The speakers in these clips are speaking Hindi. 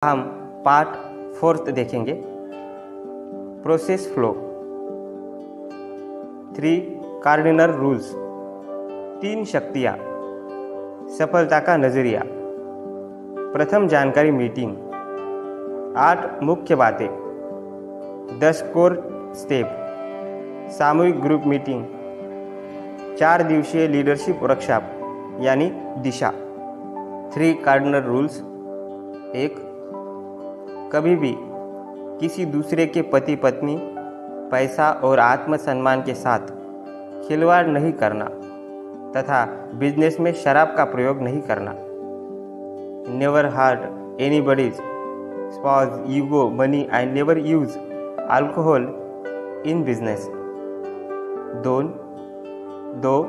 हम पार्ट 4 देखेंगे। प्रोसेस फ्लो, 3 कार्डिनल रूल्स, 3 शक्तियाँ, सफलता का नज़रिया, प्रथम जानकारी मीटिंग, 8 मुख्य बातें, 10 कोर स्टेप, सामूहिक ग्रुप मीटिंग, 4 दिवसीय लीडरशिप वर्कशॉप यानी दिशा। 3 कार्डिनल रूल्स। 1, कभी भी किसी दूसरे के पति पत्नी, पैसा और आत्मसम्मान के साथ खिलवाड़ नहीं करना तथा बिजनेस में शराब का प्रयोग नहीं करना। Never hurt anybody's spouse, ego, money and never use alcohol in business. 2,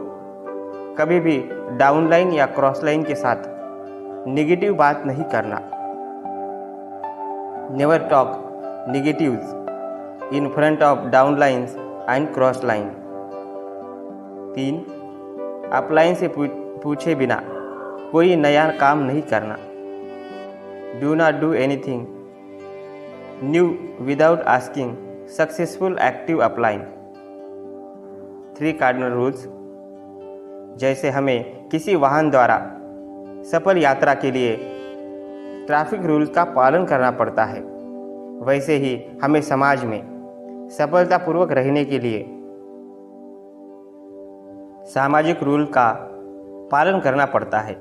कभी भी डाउनलाइन या क्रॉसलाइन के साथ नेगेटिव बात नहीं करना। Never talk negatives in front of downlines and crossline। 3, upline से पूछे बिना कोई नया काम नहीं करना। Do not do anything new without asking successful active upline। 3 cardinal rules. जैसे हमें किसी वाहन द्वारा सफल यात्रा के लिए ट्रैफिक रूल का पालन करना पड़ता है, वैसे ही हमें समाज में सफलतापूर्वक रहने के लिए सामाजिक रूल का पालन करना पड़ता है।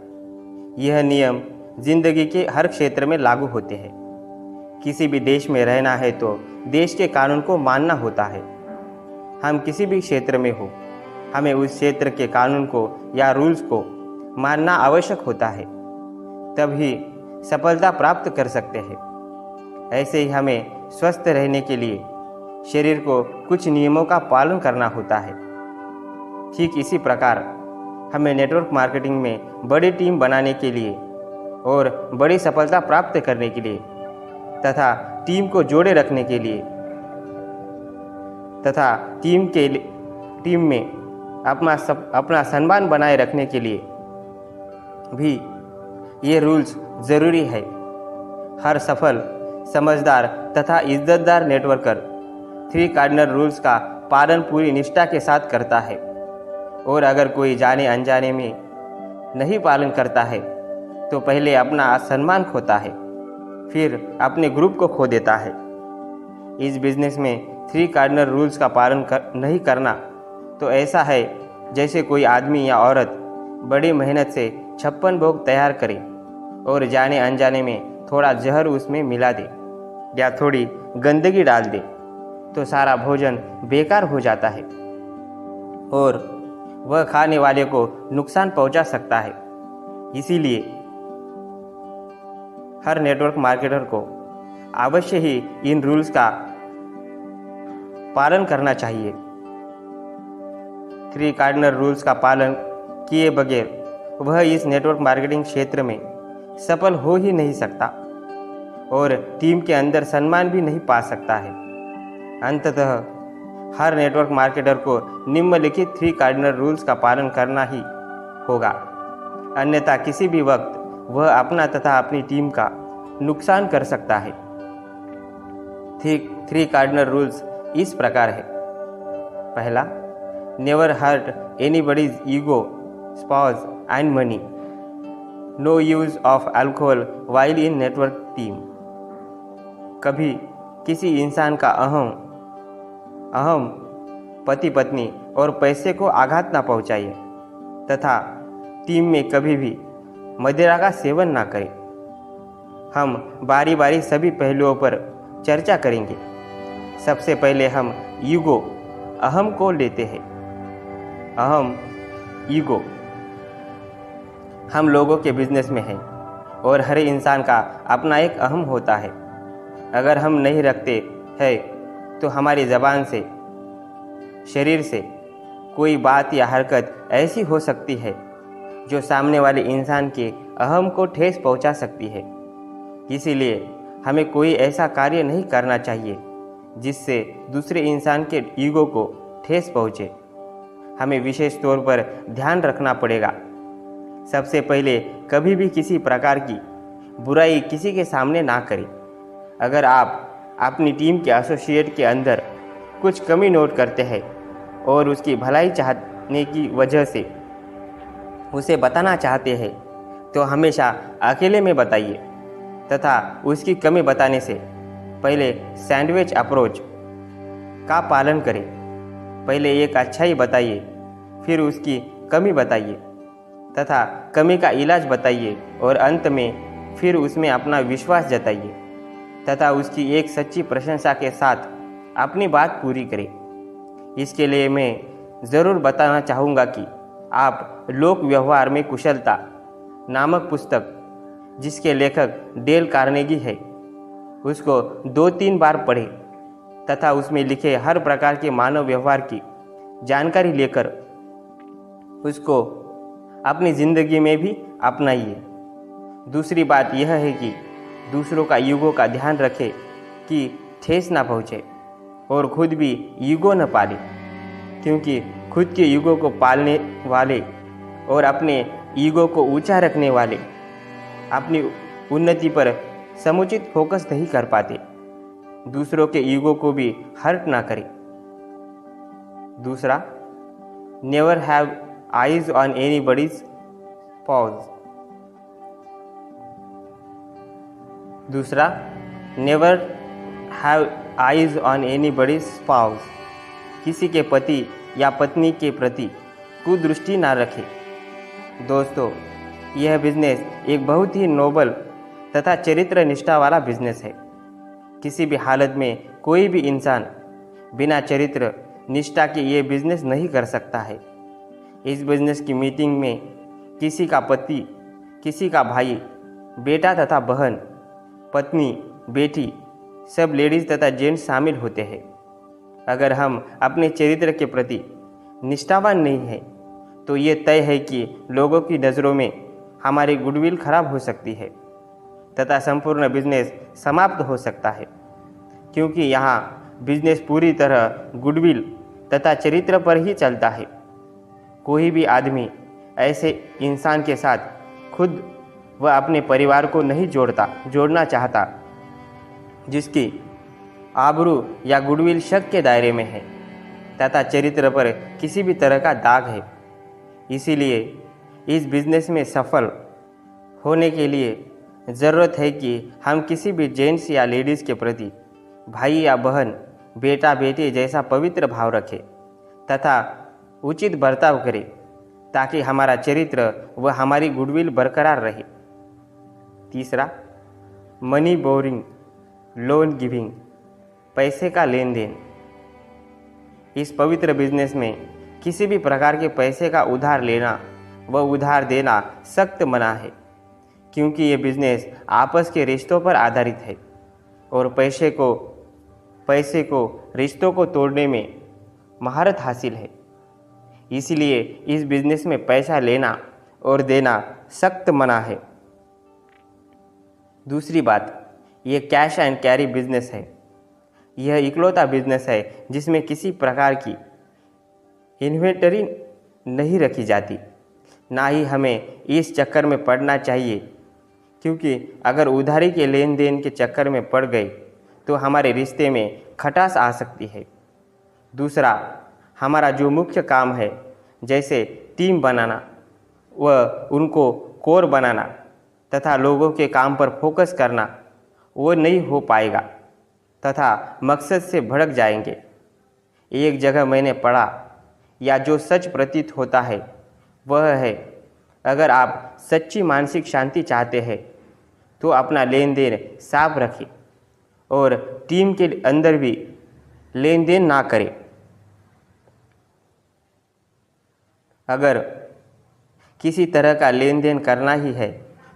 यह नियम जिंदगी के हर क्षेत्र में लागू होते हैं। किसी भी देश में रहना है तो देश के कानून को मानना होता है। हम किसी भी क्षेत्र में हो, हमें उस क्षेत्र के कानून को या रूल्स को मानना आवश्यक होता है, तभी सफलता प्राप्त कर सकते हैं। ऐसे ही हमें स्वस्थ रहने के लिए शरीर को कुछ नियमों का पालन करना होता है। ठीक इसी प्रकार हमें नेटवर्क मार्केटिंग में बड़ी टीम बनाने के लिए और बड़ी सफलता प्राप्त करने के लिए तथा टीम को जोड़े रखने के लिए तथा टीम में अपना सम्मान बनाए रखने के लिए भी ये रूल्स ज़रूरी है। हर सफल, समझदार तथा इज्जतदार नेटवर्कर 3 कार्डिनल रूल्स का पालन पूरी निष्ठा के साथ करता है, और अगर कोई जाने अनजाने में नहीं पालन करता है तो पहले अपना सम्मान खोता है, फिर अपने ग्रुप को खो देता है। इस बिजनेस में 3 कार्डिनल रूल्स का पालन नहीं करना तो ऐसा है जैसे कोई आदमी या औरत बड़ी मेहनत से 56 भोग तैयार करे और जाने अनजाने में थोड़ा जहर उसमें मिला दे या थोड़ी गंदगी डाल दे तो सारा भोजन बेकार हो जाता है और वह खाने वाले को नुकसान पहुंचा सकता है। इसीलिए हर नेटवर्क मार्केटर को अवश्य ही इन रूल्स का पालन करना चाहिए। 3 कार्डिनल रूल्स का पालन किए बगैर वह इस नेटवर्क मार्केटिंग क्षेत्र में सफल हो ही नहीं सकता और टीम के अंदर सम्मान भी नहीं पा सकता है। अंततः हर नेटवर्क मार्केटर को निम्नलिखित 3 कार्डिनल रूल्स का पालन करना ही होगा, अन्यथा किसी भी वक्त वह अपना तथा अपनी टीम का नुकसान कर सकता है। 3 कार्डिनल रूल्स इस प्रकार है। पहला, never hurt anybody's ego, spouse and money. No use of alcohol while in network team. कभी किसी इंसान का अहम, पति पत्नी और पैसे को आघात ना पहुंचाइए तथा टीम में कभी भी मदिरा का सेवन ना करें। हम बारी बारी सभी पहलुओं पर चर्चा करेंगे। सबसे पहले हम ईगो, अहम को लेते हैं। ईगो हम लोगों के बिजनेस में है और हर इंसान का अपना एक अहम होता है। अगर हम नहीं रखते हैं तो हमारी ज़बान से, शरीर से कोई बात या हरकत ऐसी हो सकती है जो सामने वाले इंसान के अहम को ठेस पहुंचा सकती है। इसीलिए हमें कोई ऐसा कार्य नहीं करना चाहिए जिससे दूसरे इंसान के ईगो को ठेस पहुंचे। हमें विशेष तौर पर ध्यान रखना पड़ेगा। सबसे पहले कभी भी किसी प्रकार की बुराई किसी के सामने ना करें। अगर आप अपनी टीम के एसोसिएट के अंदर कुछ कमी नोट करते हैं और उसकी भलाई चाहने की वजह से उसे बताना चाहते हैं तो हमेशा अकेले में बताइए तथा उसकी कमी बताने से पहले सैंडविच अप्रोच का पालन करें। पहले एक अच्छाई बताइए, फिर उसकी कमी बताइए तथा कमी का इलाज बताइए और अंत में फिर उसमें अपना विश्वास जताइए तथा उसकी एक सच्ची प्रशंसा के साथ अपनी बात पूरी करें। इसके लिए मैं ज़रूर बताना चाहूँगा कि आप लोक व्यवहार में कुशलता नामक पुस्तक, जिसके लेखक डेल कार्नेगी है, उसको 2-3 बार पढ़ें तथा उसमें लिखे हर प्रकार के मानव व्यवहार की जानकारी लेकर उसको अपनी ज़िंदगी में भी अपनाइए। दूसरी बात यह है कि दूसरों का ईगो का ध्यान रखें कि ठेस ना पहुँचे और खुद भी ईगो न पाले, क्योंकि खुद के ईगो को पालने वाले और अपने ईगो को ऊंचा रखने वाले अपनी उन्नति पर समुचित फोकस नहीं कर पाते। दूसरों के ईगो को भी हर्ट ना करें। दूसरा, never have eyes on anybody's purse. दूसरा, never have eyes on anybody's spouse. किसी के पति या पत्नी के प्रति कुदृष्टि ना रखें। दोस्तों, यह बिजनेस एक बहुत ही नोबल तथा चरित्र निष्ठा वाला बिजनेस है। किसी भी हालत में कोई भी इंसान बिना चरित्र निष्ठा के ये बिजनेस नहीं कर सकता है। इस बिजनेस की मीटिंग में किसी का पति, किसी का भाई, बेटा तथा बहन, पत्नी, बेटी, सब लेडीज़ तथा जेंट्स शामिल होते हैं। अगर हम अपने चरित्र के प्रति निष्ठावान नहीं हैं तो ये तय है कि लोगों की नज़रों में हमारी गुडविल खराब हो सकती है तथा संपूर्ण बिजनेस समाप्त हो सकता है, क्योंकि यहाँ बिजनेस पूरी तरह गुडविल तथा चरित्र पर ही चलता है। कोई भी आदमी ऐसे इंसान के साथ खुद व अपने परिवार को नहीं जोड़ना चाहता जिसकी आबरू या गुडविल शक के दायरे में है तथा चरित्र पर किसी भी तरह का दाग है। इसीलिए इस बिजनेस में सफल होने के लिए ज़रूरत है कि हम किसी भी जेंट्स या लेडीज़ के प्रति भाई या बहन, बेटा बेटी जैसा पवित्र भाव रखें तथा उचित बर्ताव करें ताकि हमारा चरित्र व हमारी गुडविल बरकरार रहे। तीसरा, मनी बोरिंग, लोन गिविंग, पैसे का लेन देन। इस पवित्र बिजनेस में किसी भी प्रकार के पैसे का उधार लेना व उधार देना सख्त मना है, क्योंकि ये बिजनेस आपस के रिश्तों पर आधारित है और पैसे को रिश्तों को तोड़ने में महारत हासिल है। इसलिए इस बिजनेस में पैसा लेना और देना सख्त मना है। दूसरी बात, ये कैश एंड कैरी बिजनेस है। यह इकलौता बिजनेस है जिसमें किसी प्रकार की इन्वेंटरी नहीं रखी जाती। ना ही हमें इस चक्कर में पड़ना चाहिए, क्योंकि अगर उधारी के लेन देन के चक्कर में पड़ गए तो हमारे रिश्ते में खटास आ सकती है। दूसरा, हमारा जो मुख्य काम है, जैसे टीम बनाना व उनको कोर बनाना तथा लोगों के काम पर फोकस करना, वो नहीं हो पाएगा तथा मकसद से भड़क जाएंगे। एक जगह मैंने पढ़ा या जो सच प्रतीत होता है वह है, अगर आप सच्ची मानसिक शांति चाहते हैं तो अपना लेन देन साफ रखें और टीम के अंदर भी लेन देन ना करें। अगर किसी तरह का लेन देन करना ही है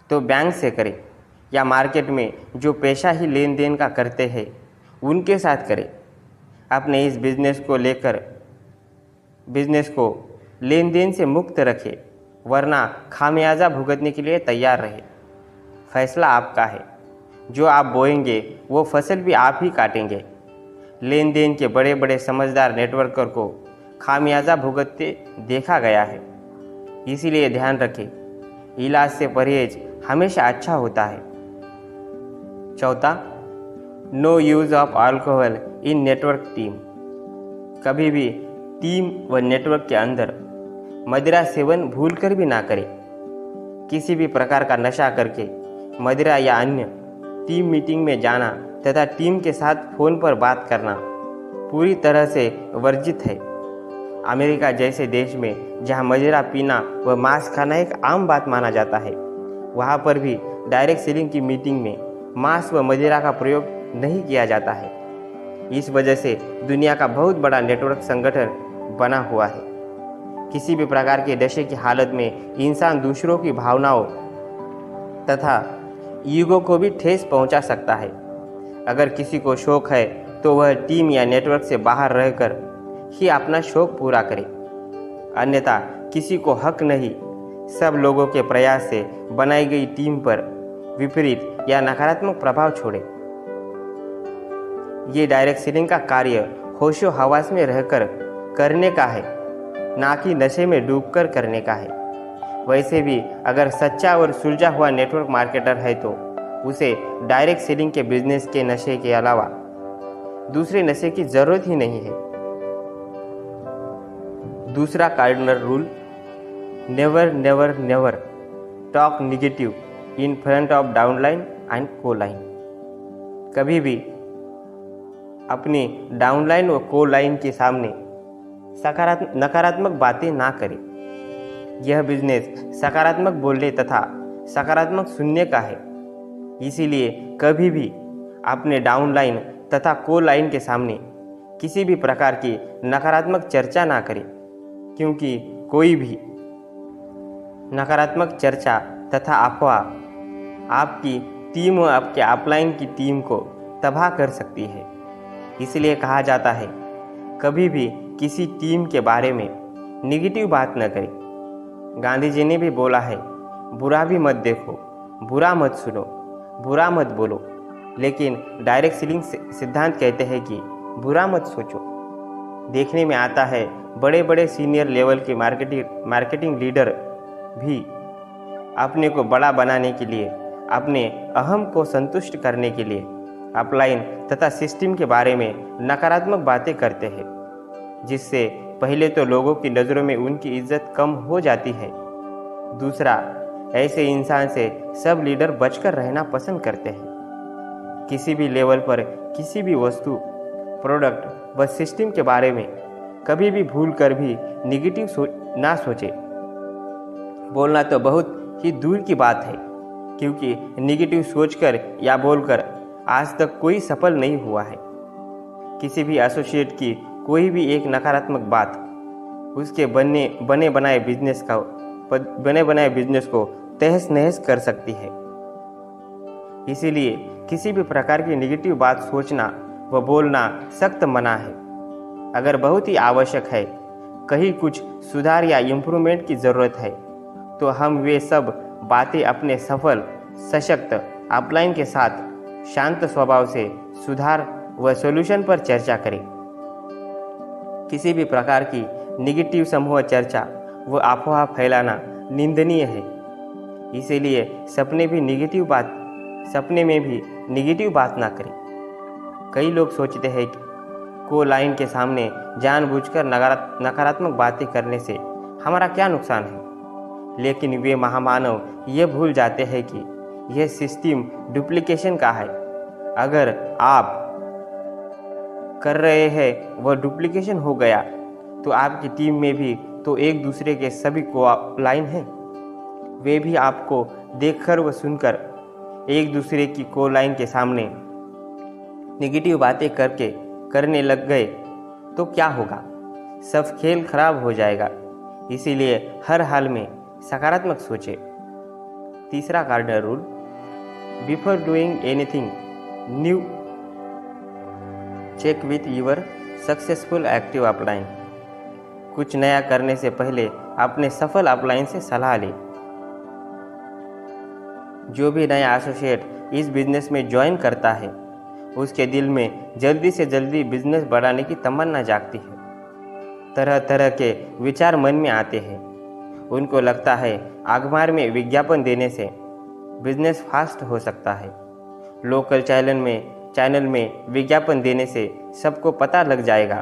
तो बैंक से करें या मार्केट में जो पेशा ही लेन देन का करते हैं उनके साथ करें। अपने इस बिजनेस को लेन देन से मुक्त रखें, वरना खामियाजा भुगतने के लिए तैयार रहे। फैसला आपका है, जो आप बोएंगे वो फसल भी आप ही काटेंगे। लेन देन के बड़े बड़े समझदार नेटवर्कर को खामियाजा भुगतते देखा गया है। इसीलिए ध्यान रखें, इलाज से परहेज हमेशा अच्छा होता है। चौथा, no use of alcohol in network team. कभी भी टीम व नेटवर्क के अंदर मदिरा सेवन भूलकर भी ना करें। किसी भी प्रकार का नशा करके मदिरा या अन्य टीम मीटिंग में जाना तथा टीम के साथ फ़ोन पर बात करना पूरी तरह से वर्जित है। अमेरिका जैसे देश में जहां मदिरा पीना व मांस खाना एक आम बात माना जाता है, वहां पर भी डायरेक्ट सेलिंग की मीटिंग में मांस व मदिरा का प्रयोग नहीं किया जाता है। इस वजह से दुनिया का बहुत बड़ा नेटवर्क संगठन बना हुआ है। किसी भी प्रकार के नशे की हालत में इंसान दूसरों की भावनाओं तथा ईगो को भी ठेस पहुंचा सकता है। अगर किसी को शौक है तो वह टीम या नेटवर्क से बाहर रहकर ही अपना शौक पूरा करे, अन्यथा किसी को हक नहीं सब लोगों के प्रयास से बनाई गई टीम पर विपरीत या नकारात्मक प्रभाव छोड़े। ये डायरेक्ट सेलिंग का कार्य होशो हवास में रहकर करने का है, ना कि नशे में डूबकर करने का है। वैसे भी अगर सच्चा और सुलझा हुआ नेटवर्क मार्केटर है तो उसे डायरेक्ट सेलिंग के बिजनेस के नशे के अलावा दूसरे नशे की जरूरत ही नहीं है। दूसरा cardinal rule, never never never talk negative in front of downline and कोलाइन। कभी भी अपनी डाउनलाइन व कोलाइन के सामने नकारात्मक बातें ना करें। यह बिजनेस सकारात्मक बोलने तथा सकारात्मक सुनने का है, इसीलिए कभी भी अपने डाउनलाइन तथा कोलाइन के सामने किसी भी प्रकार की नकारात्मक चर्चा ना करें, क्योंकि कोई भी नकारात्मक चर्चा तथा अफवाह आपकी टीम व आपके अपलाइन की टीम को तबाह कर सकती है। इसलिए कहा जाता है, कभी भी किसी टीम के बारे में निगेटिव बात न करें। गांधी जी ने भी बोला है, बुरा भी मत देखो, बुरा मत सुनो, बुरा मत बोलो। लेकिन डायरेक्ट सेलिंग सिद्धांत कहते हैं कि बुरा मत सोचो। देखने में आता है बड़े बड़े सीनियर लेवल के मार्केटिंग लीडर भी अपने को बड़ा बनाने के लिए, अपने अहम को संतुष्ट करने के लिए अपलाइन तथा सिस्टम के बारे में नकारात्मक बातें करते हैं, जिससे पहले तो लोगों की नज़रों में उनकी इज्जत कम हो जाती है। दूसरा, ऐसे इंसान से सब लीडर बचकर रहना पसंद करते हैं। किसी भी लेवल पर किसी भी वस्तु, प्रोडक्ट व सिस्टम के बारे में कभी भी भूल कर भी निगेटिव ना सोचे। बोलना तो बहुत ही दूर की बात है, क्योंकि निगेटिव सोचकर या बोलकर आज तक कोई सफल नहीं हुआ है। किसी भी एसोसिएट की कोई भी एक नकारात्मक बात उसके बने बनाए बिजनेस को तहस नहस कर सकती है। इसीलिए किसी भी प्रकार की नेगेटिव बात सोचना व बोलना सख्त मना है। अगर बहुत ही आवश्यक है, कहीं कुछ सुधार या इम्प्रूवमेंट की ज़रूरत है, तो हम वे सब बातें अपने सफल सशक्त अपलाइन के साथ शांत स्वभाव से सुधार व सॉल्यूशन पर चर्चा करें। किसी भी प्रकार की निगेटिव समूह चर्चा व अफवाह फैलाना निंदनीय है। इसीलिए सपने में भी निगेटिव बात ना करें। कई लोग सोचते हैं कि कोलाइन के सामने जानबूझकर नकारात्मक बातें करने से हमारा क्या नुकसान है, लेकिन वे महामानव ये भूल जाते हैं कि यह सिस्टम डुप्लीकेशन का है। अगर आप कर रहे हैं वह डुप्लीकेशन हो गया तो आपकी टीम में भी तो एक दूसरे के सभी कोलाइन हैं, वे भी आपको देखकर व सुनकर एक दूसरे की कोलाइन के सामने नेगेटिव बातें करने लग गए तो क्या होगा? सब खेल खराब हो जाएगा। इसीलिए हर हाल में सकारात्मक सोचें। तीसरा cardinal rule, before doing anything new check with your successful active upline. कुछ नया करने से पहले अपने सफल अपलाइन से सलाह लें। जो भी नया एसोसिएट इस बिजनेस में ज्वाइन करता है, उसके दिल में जल्दी से जल्दी बिजनेस बढ़ाने की तमन्ना जागती है। तरह तरह के विचार मन में आते हैं। उनको लगता है अखबार में विज्ञापन देने से बिजनेस फास्ट हो सकता है। लोकल चैनल में विज्ञापन देने से सबको पता लग जाएगा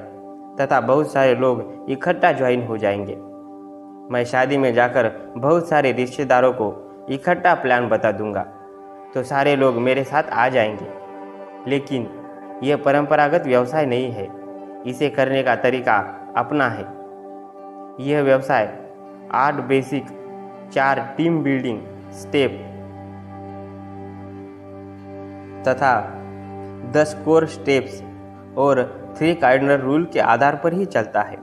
तथा बहुत सारे लोग इकट्ठा ज्वाइन हो जाएंगे। मैं शादी में जाकर बहुत सारे रिश्तेदारों को इकट्ठा प्लान बता दूंगा तो सारे लोग मेरे साथ आ जाएंगे। लेकिन यह परंपरागत व्यवसाय नहीं है, इसे करने का तरीका अपना है। यह व्यवसाय 8 बेसिक 4 टीम बिल्डिंग स्टेप तथा 10 कोर स्टेप्स और 3 कार्डिनल रूल के आधार पर ही चलता है।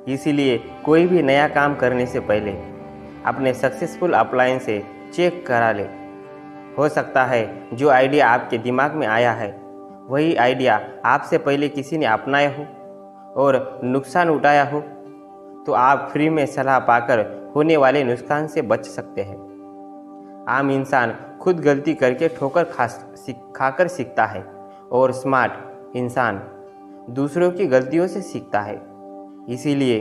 इसीलिए कोई भी नया काम करने से पहले अपने सक्सेसफुल अपलायंस से चेक करा ले। हो सकता है जो आइडिया आपके दिमाग में आया है वही आइडिया आपसे पहले किसी ने अपनाया हो और नुकसान उठाया हो, तो आप फ्री में सलाह पाकर होने वाले नुकसान से बच सकते हैं। आम इंसान खुद गलती करके ठोकर खाकर सीखता है और स्मार्ट इंसान दूसरों की गलतियों से सीखता है। इसीलिए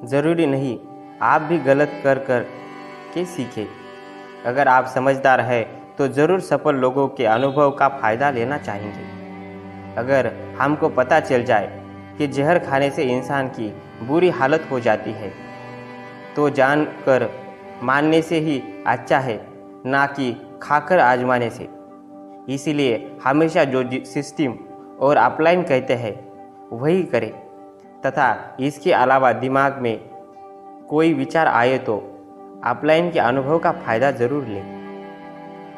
ज़रूरी नहीं आप भी गलत कर के सीखें। अगर आप समझदार हैं तो ज़रूर सफल लोगों के अनुभव का फ़ायदा लेना चाहेंगे। अगर हमको पता चल जाए कि जहर खाने से इंसान की बुरी हालत हो जाती है तो जानकर मानने से ही अच्छा है, ना कि खाकर आजमाने से। इसीलिए हमेशा जो सिस्टम और अपलाइन कहते हैं वही करें तथा इसके अलावा दिमाग में कोई विचार आए तो अपलाइन के अनुभव का फ़ायदा ज़रूर लें।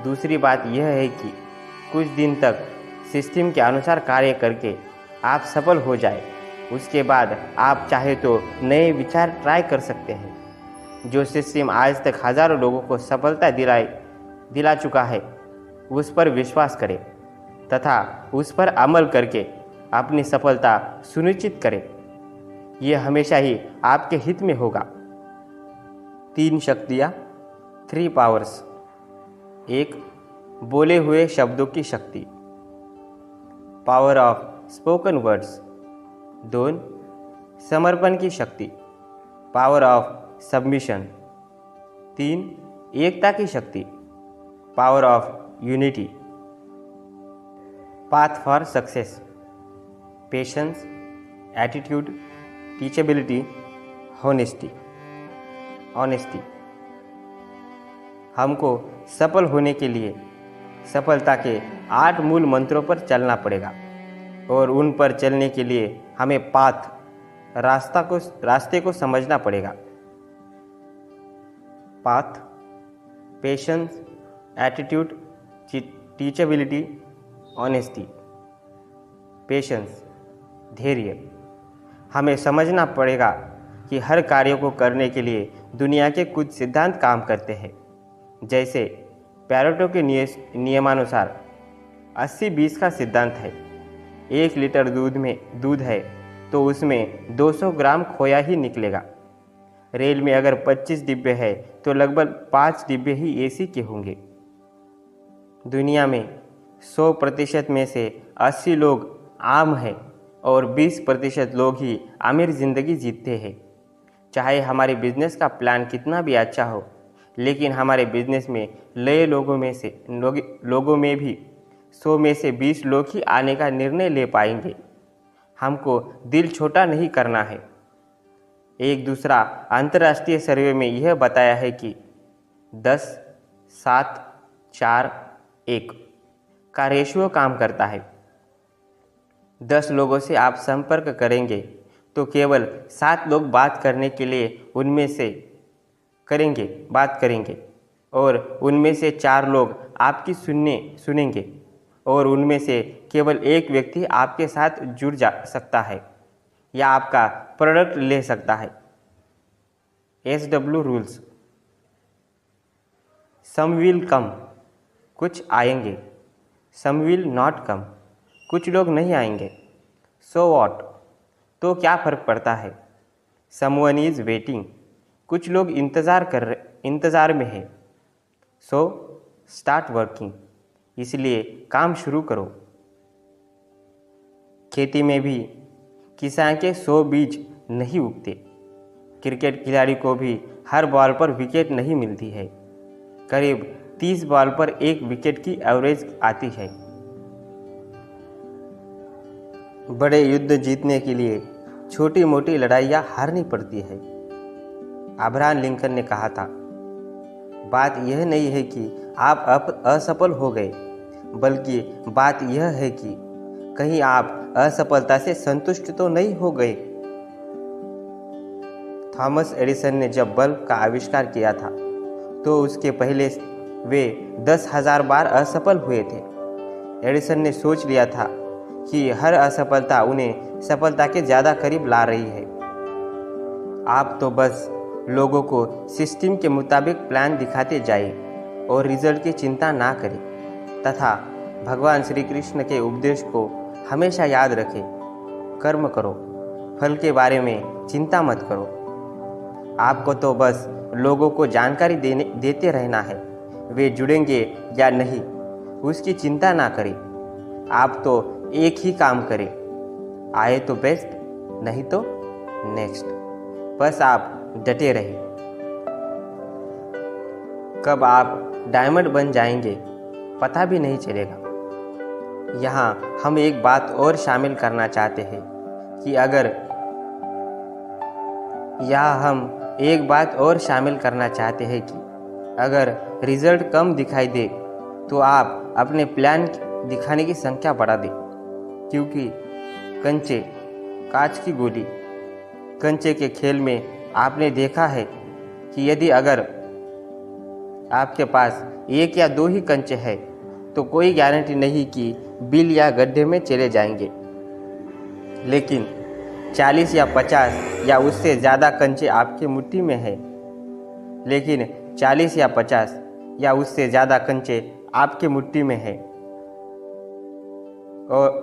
दूसरी बात यह है कि कुछ दिन तक सिस्टम के अनुसार कार्य करके आप सफल हो जाए, उसके बाद आप चाहे तो नए विचार ट्राई कर सकते हैं। जो सिस्टम आज तक हज़ारों लोगों को सफलता दिला चुका है उस पर विश्वास करें तथा उस पर अमल करके अपनी सफलता सुनिश्चित करें। यह हमेशा ही आपके हित में होगा। 3 शक्तियाँ 3 पावर्स। 1 बोले हुए शब्दों की शक्ति, पावर ऑफ स्पोकन वर्ड्स। 2 समर्पण की शक्ति, पावर ऑफ सबमिशन। 3 एकता की शक्ति, power of unity. Path for success, patience, attitude, teachability, honesty. हमको सफल होने के लिए सफलता के 8 मूल मंत्रों पर चलना पड़ेगा और उन पर चलने के लिए हमें रास्ते को समझना पड़ेगा। Path, patience, attitude, teachability, honesty. Patience, धैर्य। हमें समझना पड़ेगा कि हर कार्य को करने के लिए दुनिया के कुछ सिद्धांत काम करते हैं। जैसे पैरेटो के नियमानुसार 80-20 का सिद्धांत है। 1 लीटर दूध है तो उसमें 200 ग्राम खोया ही निकलेगा। रेल में अगर 25 डिब्बे हैं तो लगभग 5 डिब्बे ही एसी के होंगे। दुनिया में 100% में से 80 लोग आम हैं और 20% लोग ही अमीर ज़िंदगी जीते हैं। चाहे हमारे बिजनेस का प्लान कितना भी अच्छा हो, लेकिन हमारे बिजनेस में नए लोगों में भी 100 में से 20 लोग ही आने का निर्णय ले पाएंगे। हमको दिल छोटा नहीं करना है। एक दूसरा अंतर्राष्ट्रीय सर्वे में यह बताया है कि 10, 7, 4, 1 का रेशियो काम करता है। 10 लोगों से आप संपर्क करेंगे तो केवल 7 लोग बात करने के लिए बात करेंगे और उनमें से 4 लोग आपकी सुनेंगे और उनमें से केवल 1 व्यक्ति आपके साथ जुड़ सकता है या आपका प्रोडक्ट ले सकता है। SW rules. Some will come, कुछ आएंगे। सम विल नॉट कम, कुछ लोग नहीं आएंगे। सो व्हाट, तो क्या फ़र्क पड़ता है। समवन इज़ वेटिंग, कुछ लोग इंतज़ार में है। सो स्टार्ट वर्किंग, इसलिए काम शुरू करो। खेती में भी किसान के 100 बीज नहीं उगते। क्रिकेट खिलाड़ी को भी हर बॉल पर विकेट नहीं मिलती है। करीब 30 बॉल पर 1 विकेट की एवरेज आती है। बड़े युद्ध जीतने के लिए छोटी मोटी लड़ाइयाँ हारनी पड़ती है। अब्राहम लिंकन ने कहा था, बात यह नहीं है कि आप असफल हो गए, बल्कि बात यह है कि कहीं आप असफलता से संतुष्ट तो नहीं हो गए। थॉमस एडिसन ने जब बल्ब का आविष्कार किया था तो उसके पहले वे 10,000 बार असफल हुए थे। एडिसन ने सोच लिया था कि हर असफलता उन्हें सफलता के ज़्यादा करीब ला रही है। आप तो बस लोगों को सिस्टम के मुताबिक प्लान दिखाते जाइए और रिजल्ट की चिंता ना करें तथा भगवान श्री कृष्ण के उपदेश को हमेशा याद रखें। कर्म करो, फल के बारे में चिंता मत करो। आपको तो बस लोगों को जानकारी देते रहना है, वे जुड़ेंगे या नहीं उसकी चिंता ना करें। आप तो एक ही काम करें, आए तो बेस्ट, नहीं तो नेक्स्ट। बस आप डटे रहिए। कब आप डायमंड बन जाएंगे पता भी नहीं चलेगा। यहाँ हम एक बात और शामिल करना चाहते हैं कि अगर रिजल्ट कम दिखाई दे तो आप अपने प्लान दिखाने की संख्या बढ़ा दें, क्योंकि कंचे कांच की गोली। कंचे के खेल में आपने देखा है कि यदि अगर आपके पास 1 या 2 ही कंचे हैं तो कोई गारंटी नहीं कि बिल या गड्ढे में चले जाएंगे। लेकिन 40 या 50 या उससे ज़्यादा कंचे आपकी मुट्ठी में है आपके मुट्ठी में है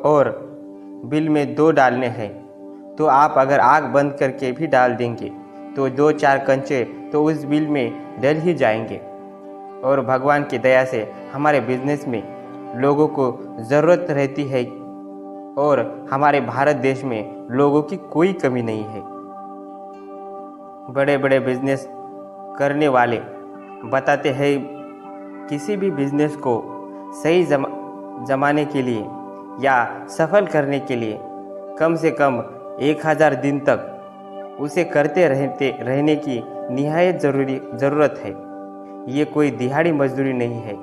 और बिल में 2 डालने हैं, तो आप अगर आग बंद करके भी डाल देंगे तो 2-4 कंचे तो उस बिल में डल ही जाएंगे। और भगवान की दया से हमारे बिजनेस में लोगों को ज़रूरत रहती है और हमारे भारत देश में लोगों की कोई कमी नहीं है। बड़े बड़े बिजनेस करने वाले बताते हैं किसी भी बिजनेस को सही जमाने के लिए या सफल करने के लिए कम से कम 1000 दिन तक उसे करते रहने की निहायत ज़रूरत है। ये कोई दिहाड़ी मजदूरी नहीं है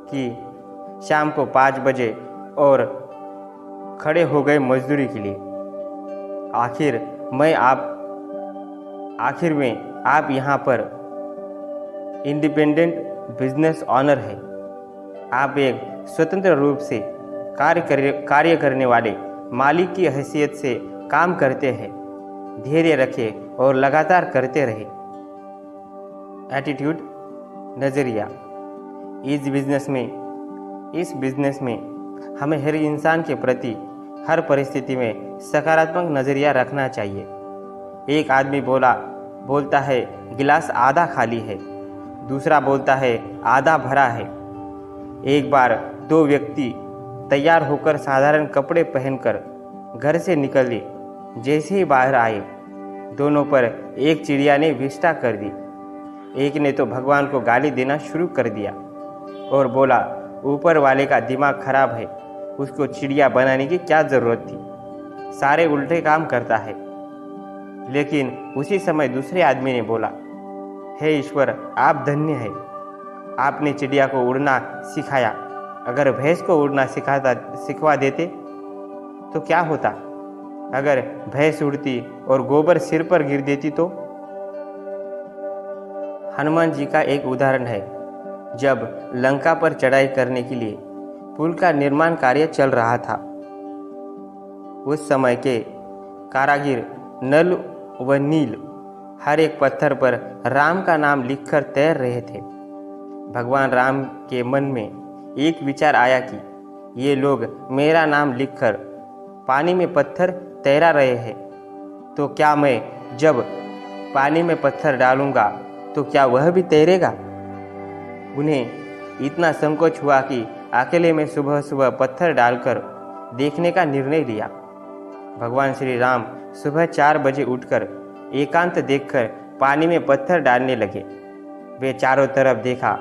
कि शाम को 5 बजे और खड़े हो गए मजदूरी के लिए। आखिर में आप यहाँ पर इंडिपेंडेंट बिजनेस ऑनर है। आप एक स्वतंत्र रूप से कार्य करने वाले मालिक की हैसियत से काम करते हैं। धैर्य रखें और लगातार करते रहें। एटीट्यूड, नज़रिया। इस बिजनेस में हमें हर इंसान के प्रति हर परिस्थिति में सकारात्मक नज़रिया रखना चाहिए। एक आदमी बोलता है गिलास आधा खाली है, दूसरा बोलता है आधा भरा है। एक बार 2 व्यक्ति तैयार होकर साधारण कपड़े पहनकर घर से निकले। जैसे ही बाहर आए, दोनों पर एक चिड़िया ने विष्ठा कर दी। एक ने तो भगवान को गाली देना शुरू कर दिया और बोला, ऊपर वाले का दिमाग खराब है, उसको चिड़िया बनाने की क्या ज़रूरत थी, सारे उल्टे काम करता है। लेकिन उसी समय दूसरे आदमी ने बोला, हे ईश्वर, आप धन्य हैं, आपने चिड़िया को उड़ना सिखाया। अगर भैंस को उड़ना सिखवा देते तो क्या होता? अगर भैंस उड़ती और गोबर सिर पर गिर देती तो? हनुमान जी का एक उदाहरण है। जब लंका पर चढ़ाई करने के लिए पुल का निर्माण कार्य चल रहा था, उस समय के कारागिर नल व नील हर एक पत्थर पर राम का नाम लिखकर तैर रहे थे। भगवान राम के मन में एक विचार आया कि ये लोग मेरा नाम लिखकर पानी में पत्थर तैरा रहे हैं, तो क्या मैं जब पानी में पत्थर डालूंगा तो क्या वह भी तैरेगा? उन्हें इतना संकोच हुआ कि अकेले में सुबह सुबह पत्थर डालकर देखने का निर्णय लिया। भगवान श्री राम सुबह 4 बजे उठकर एकांत देखकर पानी में पत्थर डालने लगे। वे चारों तरफ देखा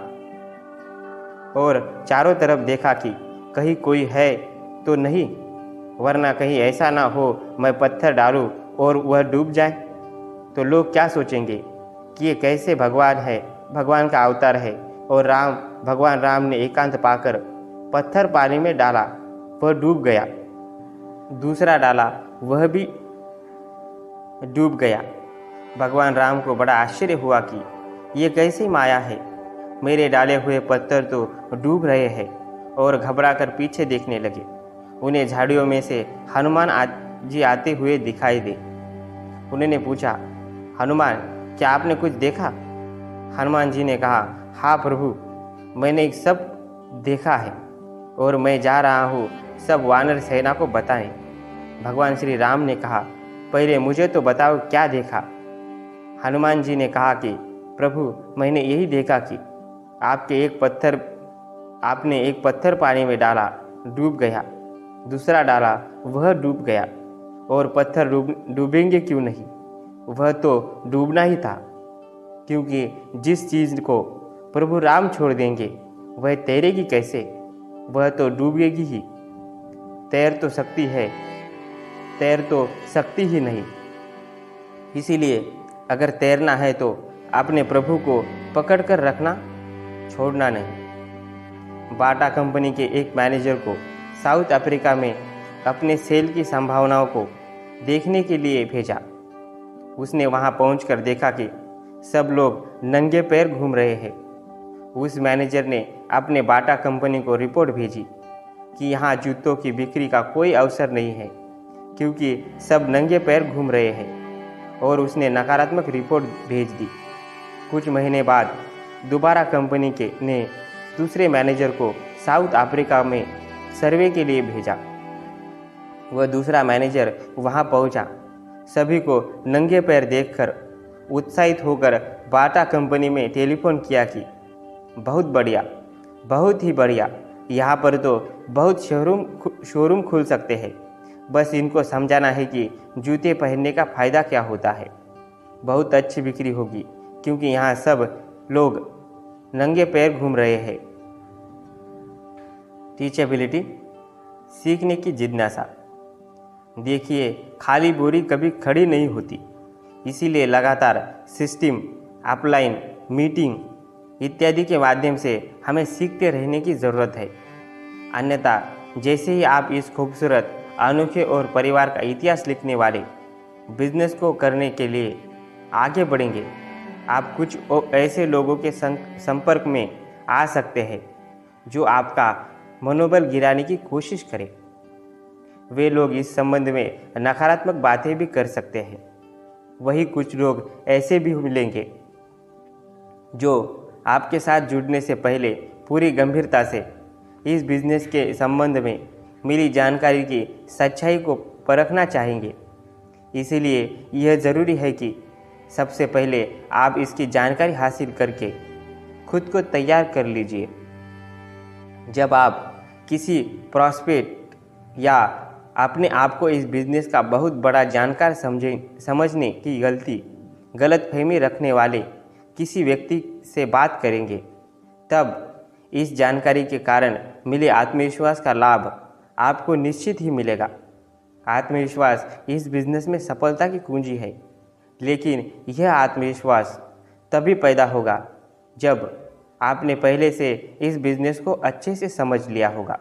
और चारों तरफ देखा कि कहीं कोई है तो नहीं, वरना कहीं ऐसा ना हो मैं पत्थर डालूं और वह डूब जाए तो लोग क्या सोचेंगे कि ये कैसे भगवान है, भगवान का अवतार है। और भगवान राम ने एकांत पाकर पत्थर पानी में डाला, वह डूब गया। दूसरा डाला, वह भी डूब गया। भगवान राम को बड़ा आश्चर्य हुआ कि ये कैसी माया है, मेरे डाले हुए पत्थर तो डूब रहे हैं। और घबराकर पीछे देखने लगे। उन्हें झाड़ियों में से हनुमान जी आते हुए दिखाई दे। उन्होंने पूछा, हनुमान, क्या आपने कुछ देखा? हनुमान जी ने कहा, हाँ प्रभु, मैंने एक सब देखा है और मैं जा रहा हूँ सब वानर सेना को बताएं। भगवान श्री राम ने कहा, पहले मुझे तो बताओ क्या देखा। हनुमान जी ने कहा कि प्रभु, मैंने यही देखा कि आपने एक पत्थर पानी में डाला, डूब गया। दूसरा डाला, वह डूब गया। और पत्थर डूबेंगे क्यों नहीं, वह तो डूबना ही था, क्योंकि जिस चीज़ को प्रभु राम छोड़ देंगे वह तैरेगी कैसे, वह तो डूबेगी ही। तैर तो सकती ही नहीं। इसीलिए अगर तैरना है तो अपने प्रभु को पकड़ कर रखना, छोड़ना नहीं। बाटा कंपनी के एक मैनेजर को साउथ अफ्रीका में अपने सेल की संभावनाओं को देखने के लिए भेजा। उसने वहां पहुंचकर देखा कि सब लोग नंगे पैर घूम रहे हैं। उस मैनेजर ने अपने बाटा कंपनी को रिपोर्ट भेजी कि यहाँ जूतों की बिक्री का कोई अवसर नहीं है, क्योंकि सब नंगे पैर घूम रहे हैं। और उसने नकारात्मक रिपोर्ट भेज दी। कुछ महीने बाद दोबारा कंपनी ने दूसरे मैनेजर को साउथ अफ्रीका में सर्वे के लिए भेजा। वह दूसरा मैनेजर वहां पहुंचा। सभी को नंगे पैर देखकर उत्साहित होकर बाटा कंपनी में टेलीफोन किया कि बहुत बढ़िया, बहुत ही बढ़िया, यहाँ पर तो बहुत शोरूम खुल सकते हैं। बस इनको समझाना है कि जूते पहनने का फ़ायदा क्या होता है। बहुत अच्छी बिक्री होगी, क्योंकि यहाँ सब लोग नंगे पैर घूम रहे हैं। टीचेबिलिटी, सीखने की जिज्ञासा। देखिए, खाली बोरी कभी खड़ी नहीं होती, इसीलिए लगातार सिस्टम, अपलाइन, मीटिंग इत्यादि के माध्यम से हमें सीखते रहने की ज़रूरत है। अन्यथा जैसे ही आप इस खूबसूरत, अनोखे और परिवार का इतिहास लिखने वाले बिजनेस को करने के लिए आगे बढ़ेंगे, आप कुछ ऐसे लोगों के संपर्क में आ सकते हैं जो आपका मनोबल गिराने की कोशिश करें। वे लोग इस संबंध में नकारात्मक बातें भी कर सकते हैं। वही कुछ लोग ऐसे भी मिलेंगे जो आपके साथ जुड़ने से पहले पूरी गंभीरता से इस बिजनेस के संबंध में मिली जानकारी की सच्चाई को परखना चाहेंगे। इसीलिए यह ज़रूरी है कि सबसे पहले आप इसकी जानकारी हासिल करके खुद को तैयार कर लीजिए। जब आप किसी प्रॉस्पेक्ट या अपने आप को इस बिजनेस का बहुत बड़ा जानकार समझने की गलतफहमी रखने वाले किसी व्यक्ति से बात करेंगे, तब इस जानकारी के कारण मिले आत्मविश्वास का लाभ आपको निश्चित ही मिलेगा। आत्मविश्वास इस बिजनेस में सफलता की कुंजी है, लेकिन यह आत्मविश्वास तभी पैदा होगा जब आपने पहले से इस बिजनेस को अच्छे से समझ लिया होगा।